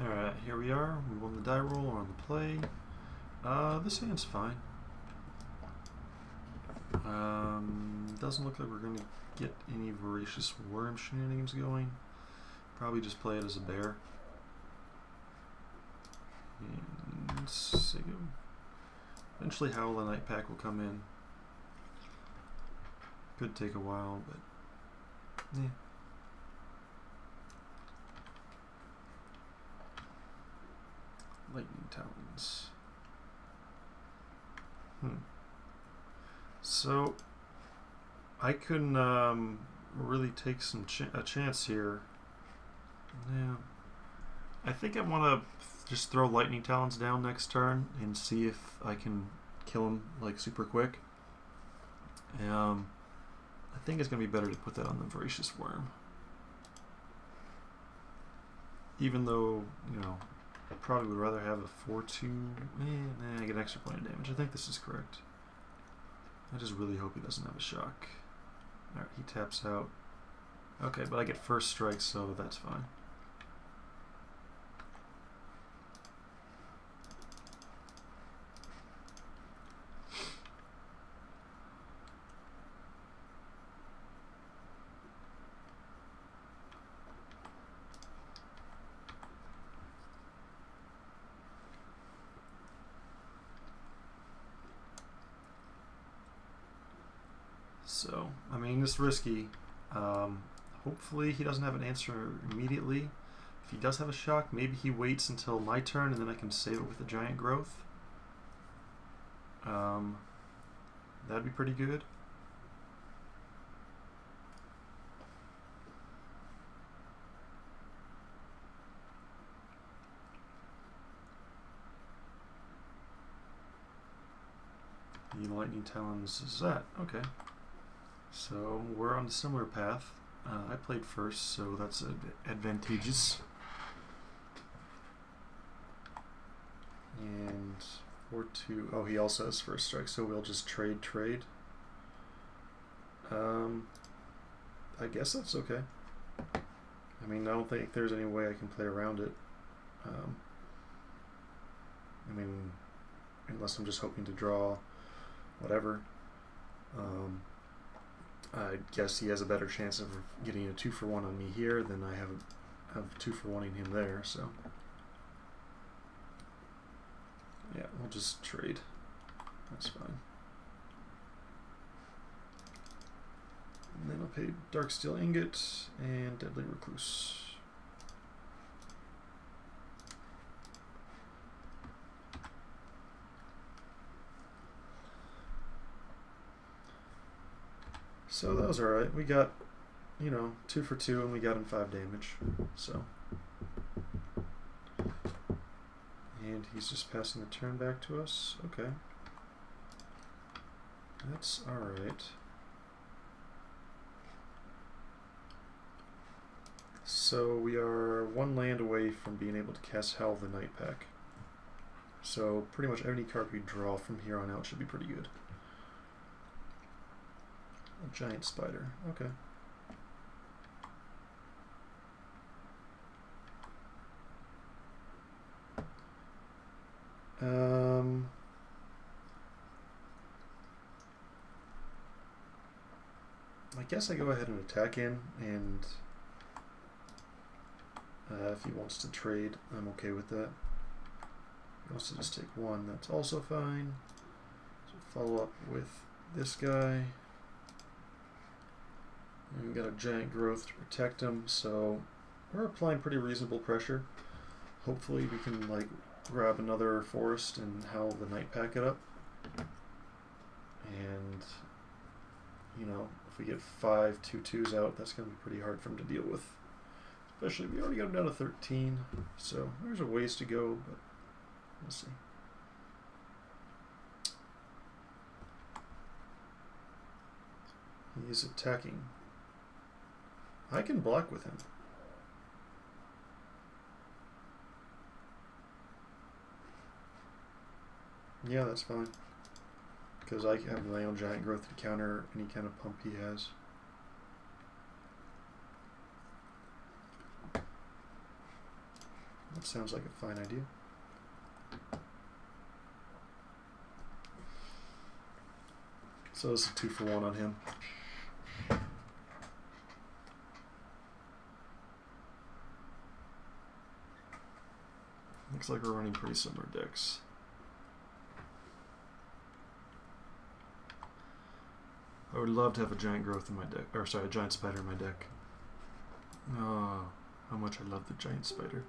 Alright, here we are. We won the die roll or on the play. This hand's fine. Doesn't look like we're going to get any Voracious Worm shenanigans going. Probably just play it as a bear. And Sigo. Eventually Howl the Night Pack will come in. Could take a while, but yeah. Lightning Talons. So I can really take a chance here. Yeah, I think I want to just throw Lightning Talons down next turn and see if I can kill him like super quick. I think it's gonna be better to put that on the Voracious Worm, even though I probably would rather have a 4-2. I get an extra point of damage. I think this is correct. I just really hope he doesn't have a shock. Alright, he taps out. Okay, but I get first strike, so that's fine. So, I mean, it's risky. Hopefully he doesn't have an answer immediately. If he does have a shock, maybe he waits until my turn and then I can save it with a Giant Growth. That'd be pretty good. The Lightning Talons is that. Okay. So we're on a similar path. I played first, so that's advantageous. And 4-2. Oh, he also has first strike, so we'll just trade. I guess that's okay. I mean, I don't think there's any way I can play around it. I mean, unless I'm just hoping to draw whatever. I guess he has a better chance of getting a 2-for-1 on me here than I have 2-for-1ing him there, so yeah, we'll just trade. That's fine. And then I'll pay Darksteel Ingot and Deadly Recluse. So that was alright. We got, 2 for 2 and we got him 5 damage. So. And he's just passing the turn back to us. Okay. That's alright. So we are 1 land away from being able to cast Howl the Night Pack. So pretty much any card we draw from here on out should be pretty good. A giant spider. Okay. I guess I go ahead and attack in, and if he wants to trade, I'm okay with that. If he wants to just take 1, that's also fine. So follow up with this guy. And we got a Giant Growth to protect him, so we're applying pretty reasonable pressure. Hopefully we can grab another forest and Howl the Night Pack it up. And if we get 5 2/2s out, that's going to be pretty hard for him to deal with. Especially we already got him down to 13, so there's a ways to go, but we'll see. He is attacking. I can block with him. Yeah, that's fine. Because I have my own Giant Growth to counter any kind of pump he has. That sounds like a fine idea. So it's a 2-for-1 on him. Looks like we're running pretty similar decks. I would love to have a giant growth in my deck, or sorry, a giant spider in my deck. Oh, how much I love the giant spider.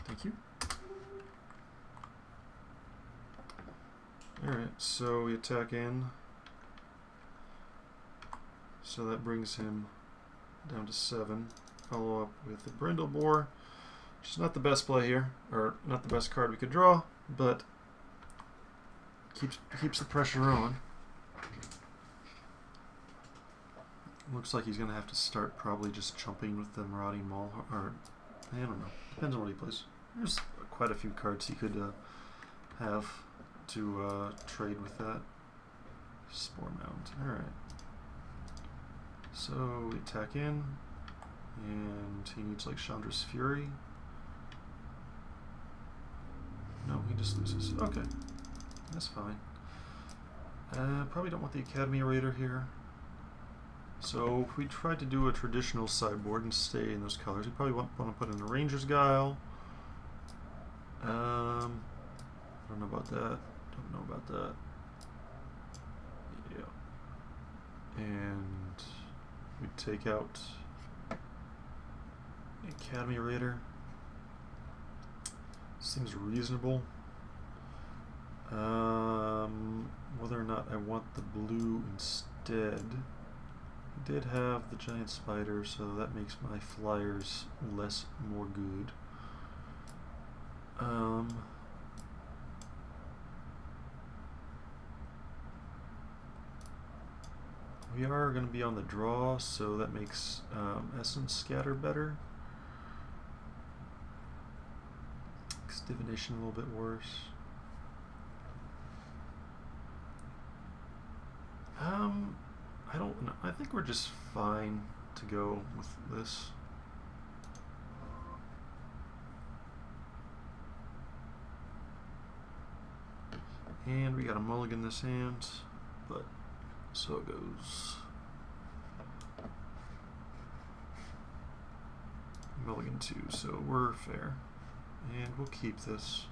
Thank you. Alright, so we attack in. So that brings him down to 7. Follow up with the Brindleboar, which is not the best play here, or not the best card we could draw, but keeps the pressure on. Looks like he's going to have to start probably just chumping with the Marauding Maul, or I don't know. Depends on what he plays. There's quite a few cards he could have to trade with that. Spore Mound. Alright. So we attack in, and he needs like Chandra's Fury. No, he just loses. Okay. That's fine. Probably don't want the Academy Raider here. So if we tried to do a traditional sideboard and stay in those colors, we probably want to put in a Ranger's Guile. I don't know about that. Don't know about that. Yeah. And we take out the Academy Raider. Seems reasonable. Whether or not I want the blue instead. I did have the giant spider, so that makes my flyers more good. We are going to be on the draw, so that makes Essence Scatter better. Makes Divination a little bit worse. I don't know. I think we're just fine to go with this. And we got a mulligan this hand, but so it goes. Mulligan 2, so we're fair. And we'll keep this.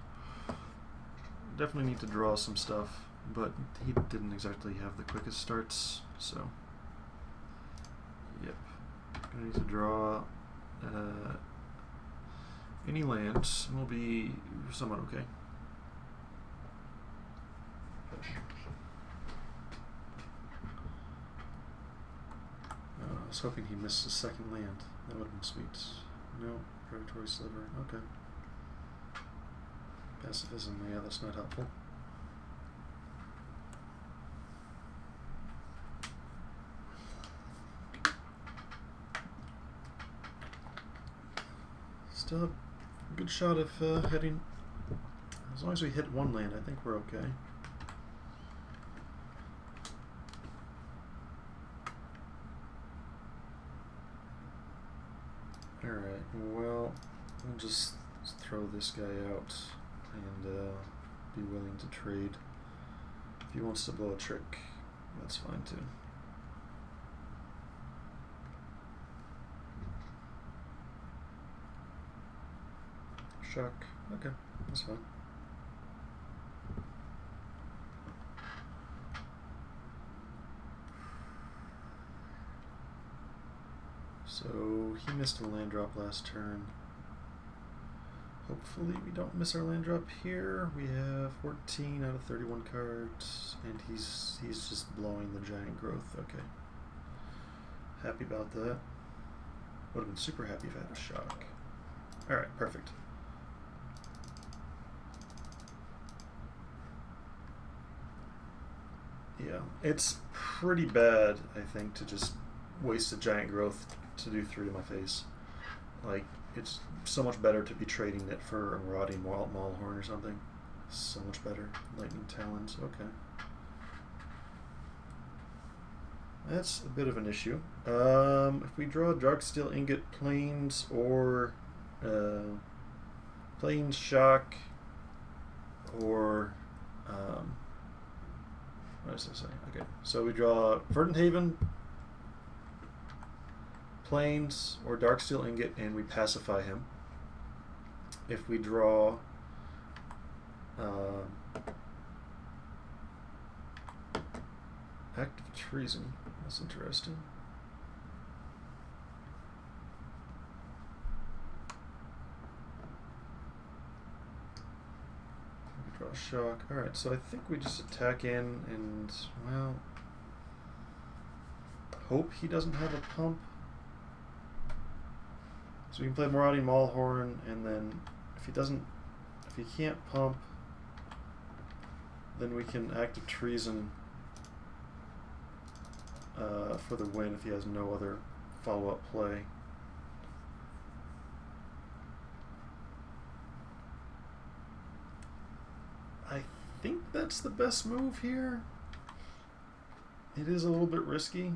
Definitely need to draw some stuff, but he didn't exactly have the quickest starts, so yep. Gonna need to draw any lands, and we'll be somewhat okay. I was hoping he missed a second land. That would have been sweet. No, Predatory Sliver. Okay. Pacifism, yeah, that's not helpful. Still have a good shot of hitting. As long as we hit one land, I think we're okay. Alright, well, we'll just throw this guy out and be willing to trade. If he wants to blow a trick, that's fine too. Shock, okay, that's fine. So he missed a land drop last turn. Hopefully we don't miss our land drop here. We have 14 out of 31 cards, and he's just blowing the giant growth. Okay. Happy about that. Would have been super happy if I had a shock. Alright, perfect. Yeah, it's pretty bad, I think, to just waste a giant growth to do 3 to my face. Like, it's so much better to be trading it for a Marauding Maulhorn or something. So much better. Lightning Talons, okay. That's a bit of an issue. If we draw Darksteel Ingot, Plains, or Plains Shock, or what does it say? Okay, so we draw Verdant Haven, Plains, or Darksteel Ingot, and we pacify him. If we draw Act of Treason, that's interesting. We draw Shock. Alright, so I think we just attack in and, well, hope he doesn't have a pump. So we can play Marauding Maulhorn, and then if he can't pump, then we can Act of Treason for the win if he has no other follow-up play. I think that's the best move here. It is a little bit risky.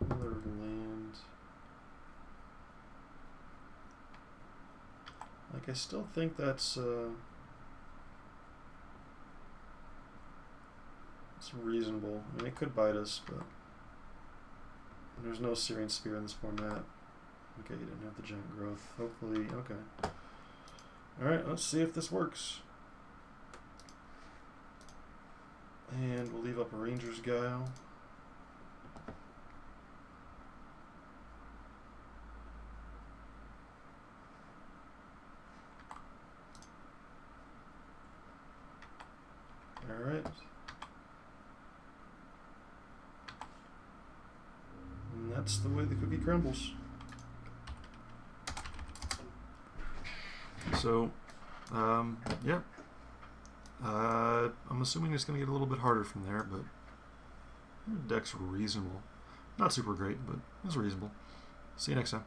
Another land. Like, I still think that's it's reasonable. I mean, it could bite us, but there's no Syrian Spear in this format. Okay, you didn't have the giant growth. Hopefully, okay. Alright, let's see if this works. And we'll leave up a Ranger's Guile. Alright. And that's the way the cookie crumbles. So, yeah. I'm assuming it's going to get a little bit harder from there, but the deck's reasonable. Not super great, but it's reasonable. See you next time.